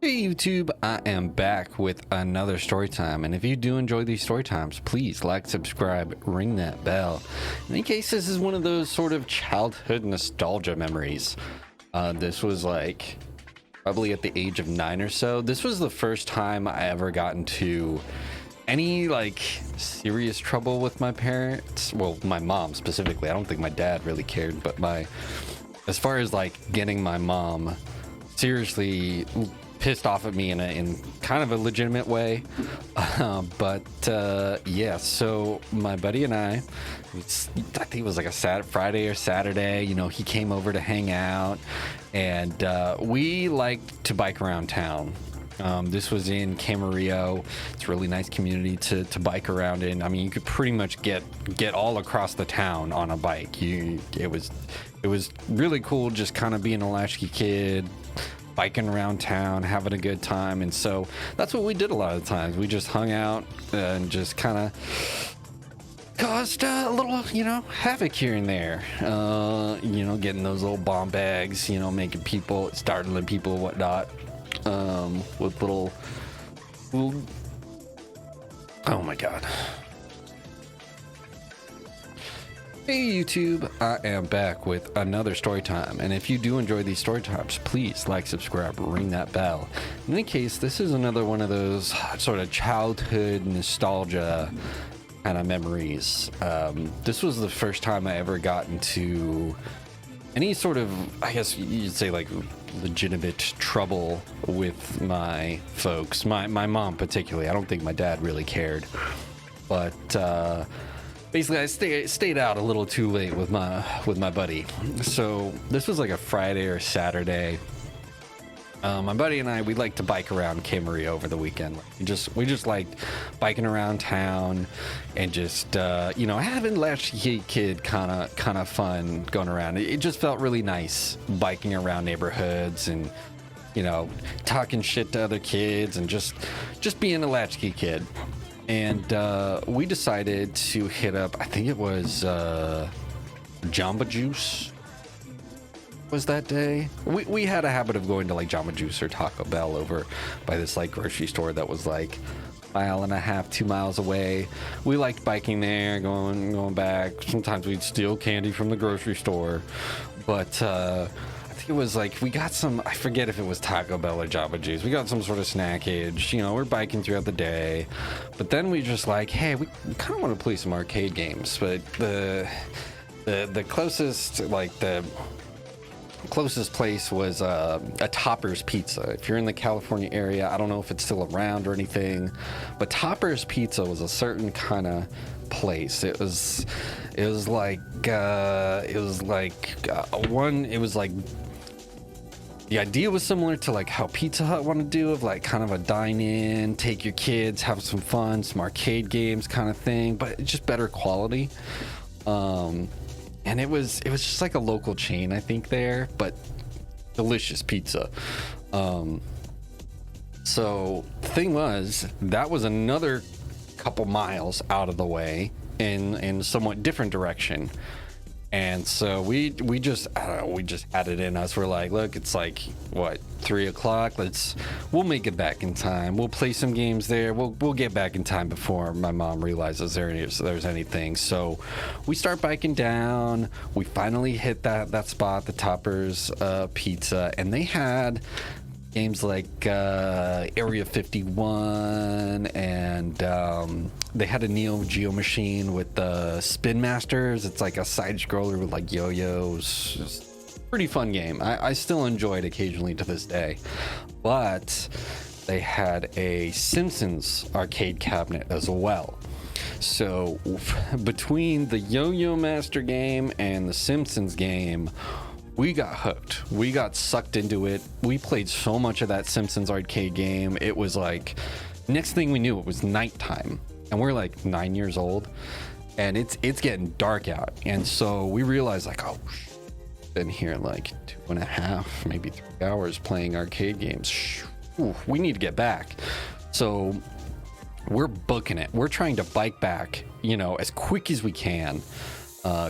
Hey YouTube, I am back with another story time, and if you do enjoy these story times, please like, subscribe, ring that bell. In case this is one of those sort of childhood nostalgia memories. This was like probably at the age of 9 or so. This was the first time I ever got into any like serious trouble with my parents. Well, my mom specifically. I don't think my dad really cared, but as far as like getting my mom seriously pissed off at me in kind of a legitimate way. Yeah, so my buddy and I think it was like a Friday or Saturday, you know, he came over to hang out, and we liked to bike around town. This was in Camarillo. It's a really nice community to bike around in. I mean, you could pretty much get all across the town on a bike. It was really cool just kind of being a latchkey kid, biking around town, having a good time. And so that's what we did a lot of the times. We just hung out and just kind of caused a little, you know, havoc here and there. You know, getting those little bomb bags, you know, making people, startling people, whatnot, with little, oh my god. Hey YouTube, I am back with another story time, and if you do enjoy these story times, please like, subscribe, ring that bell. In any case, this is another one of those sort of childhood nostalgia kind of memories. This was the first time I ever got into any sort of, I guess you'd say, like legitimate trouble with my folks, my mom particularly. I don't think my dad really cared, but basically, I stayed out a little too late with my buddy. So this was like a Friday or Saturday. My buddy and I, we like to bike around Camarillo over the weekend. We just liked biking around town and just you know, having latchkey kid kind of fun going around. It just felt really nice biking around neighborhoods and, you know, talking shit to other kids and just being a latchkey kid. And we decided to hit up, I think it was Jamba Juice was that day. We had a habit of going to like Jamba Juice or Taco Bell over by this like grocery store that was like 1.5 miles, 2 miles away. We liked biking there, going back. Sometimes we'd steal candy from the grocery store, but it was like we got some, I forget if it was Taco Bell or Jamba Juice. We got some sort of snackage, you know. We're biking throughout the day, but then we just like, hey, we kind of want to play some arcade games. But the closest, like the closest place was a Topper's Pizza. If you're in the California area, I don't know if it's still around or anything, but Topper's Pizza was a certain kind of place. It was like the idea was similar to like how Pizza Hut want to do, of like kind of a dine-in, take your kids, have some fun, some arcade games kind of thing, but it's just better quality. And it was just like a local chain, I think, there, but delicious pizza. So the thing was, that was another couple miles out of the way in somewhat different direction. And so we just, I don't know, we just had it in us. We're like, look, it's like what, 3 o'clock, we'll make it back in time, we'll play some games there, we'll get back in time before my mom realizes there's anything. So we start biking down. We finally hit that spot, the Topper's Pizza, and they had games like Area 51, and they had a Neo Geo machine with the Spin Masters. It's like a side scroller with like yo-yos. Just pretty fun game. I still enjoy it occasionally to this day. But they had a Simpsons arcade cabinet as well. So between the Yo-Yo Master game and the Simpsons game, we got hooked. We got sucked into it. We played so much of that Simpsons arcade game. It was like, next thing we knew, it was nighttime, and we're like 9 years old, and it's getting dark out. And so we realized, like, oh, been here like 2.5, maybe 3 hours playing arcade games. Ooh, we need to get back. So we're booking it. We're trying to bike back, you know, as quick as we can.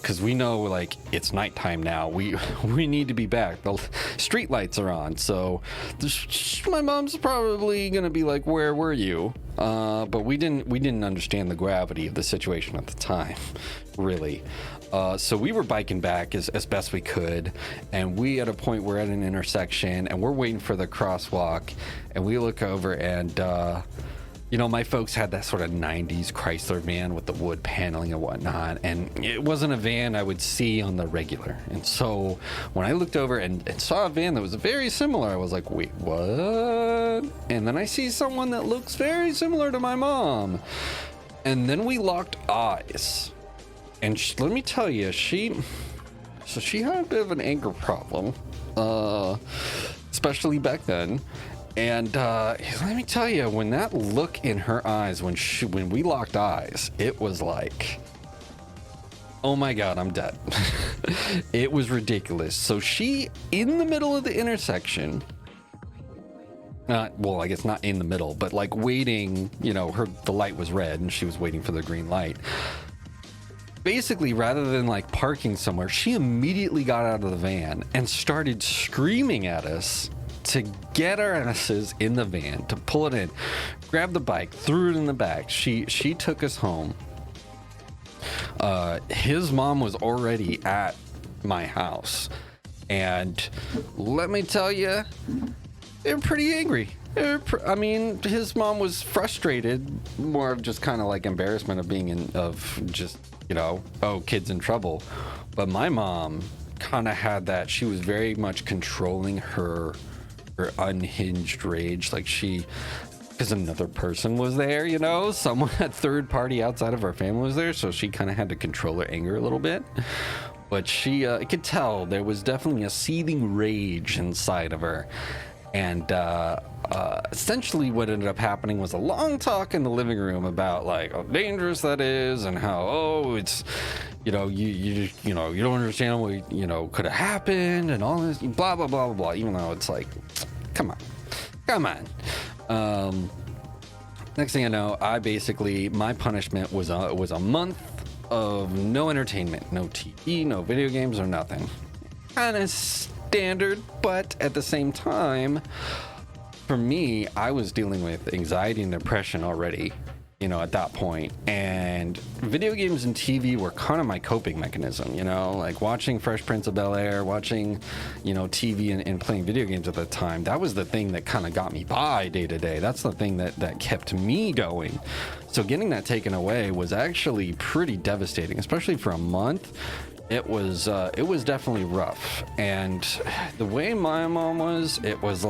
because we know like it's nighttime now. We need to be back. The street lights are on, so my mom's probably gonna be like, "Where were you?" But we didn't understand the gravity of the situation at the time, really. So we were biking back as best we could, and we at a point we're at an intersection and we're waiting for the crosswalk, and we look over and my folks had that sort of 90s Chrysler van with the wood paneling and whatnot, and it wasn't a van I would see on the regular. And so when I looked over and saw a van that was very similar, I was like, wait, what? And then I see someone that looks very similar to my mom. And then we locked eyes. And let me tell you, she had a bit of an anger problem, especially back then. And let me tell you, when that look in her eyes, when we locked eyes, it was like, oh my God, I'm dead. It was ridiculous. So she, in the middle of the intersection, well, I guess not in the middle, but like waiting, the light was red and she was waiting for the green light. Basically, rather than like parking somewhere, she immediately got out of the van and started screaming at us to get our asses in the van, to pull it in, grab the bike, threw it in the back. She took us home. His mom was already at my house, and let me tell you, they were pretty angry. His mom was frustrated, more of just kind of like embarrassment of being kids in trouble. But my mom kind of had that. She was very much controlling her unhinged rage, like because another person was there, someone, a third party outside of our family was there, so she kind of had to control her anger a little bit. But she could tell there was definitely a seething rage inside of her. And essentially what ended up happening was a long talk in the living room about like how dangerous that is, and how it's you don't understand what could have happened, and all this blah blah blah blah blah. Even though it's like, come on. Next thing I know, my punishment was a month of no entertainment, no TV, no video games, or nothing. Kind of standard, but at the same time, for me, I was dealing with anxiety and depression already, at that point. And video games and TV were kind of my coping mechanism, like watching Fresh Prince of Bel-Air, watching, TV and playing video games at the time. That was the thing that kind of got me by day to day. That's the thing that kept me going. So getting that taken away was actually pretty devastating, especially for a month. It was definitely rough. And the way my mom was, it was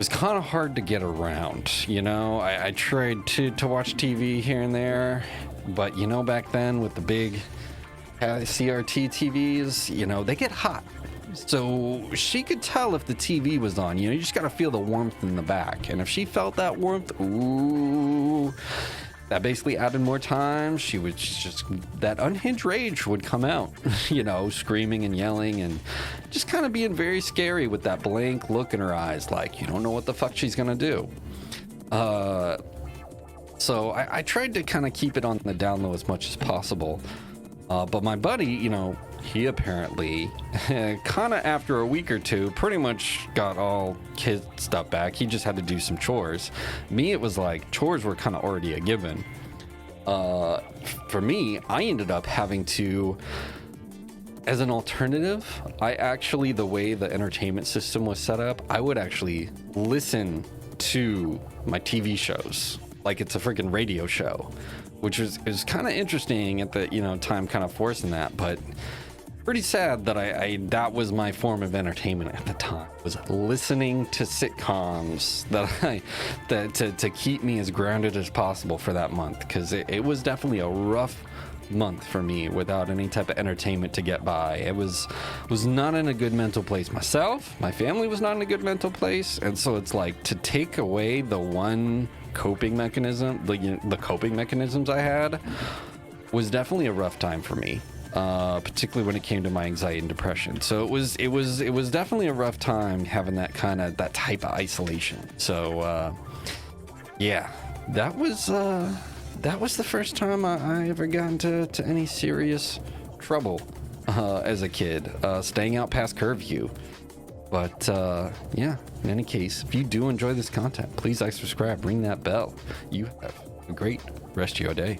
kind of hard to get around. I tried to watch TV here and there, but back then with the big CRT TVs, they get hot. So she could tell if the TV was on. You just got to feel the warmth in the back. And if she felt that warmth, ooh, that basically added more time. She would that unhinged rage would come out, screaming and yelling and just kind of being very scary with that blank look in her eyes, like you don't know what the fuck she's gonna do. So I tried to kind of keep it on the down low as much as possible. But my buddy, he apparently kind of after a week or two pretty much got all kid stuff back. He just had to do some chores. Me, it was like chores were kind of already a given. For me, I ended up having to, as an alternative, the way the entertainment system was set up, I would actually listen to my TV shows like it's a freaking radio show, which is kind of interesting at the time, kind of forcing that, but pretty sad that I that was my form of entertainment at the time, was listening to sitcoms to keep me as grounded as possible for that month, because it was definitely a rough month for me without any type of entertainment to get by. It was not in a good mental place myself. My family was not in a good mental place, and so it's like to take away the one coping mechanism, the coping mechanisms I had, was definitely a rough time for me, particularly when it came to my anxiety and depression. So it was definitely a rough time having that type of isolation. So yeah, that was that was the first time I ever got into any serious trouble as a kid, staying out past curfew. But yeah, in any case, if you do enjoy this content, please like, subscribe, ring that bell. You have a great rest of your day.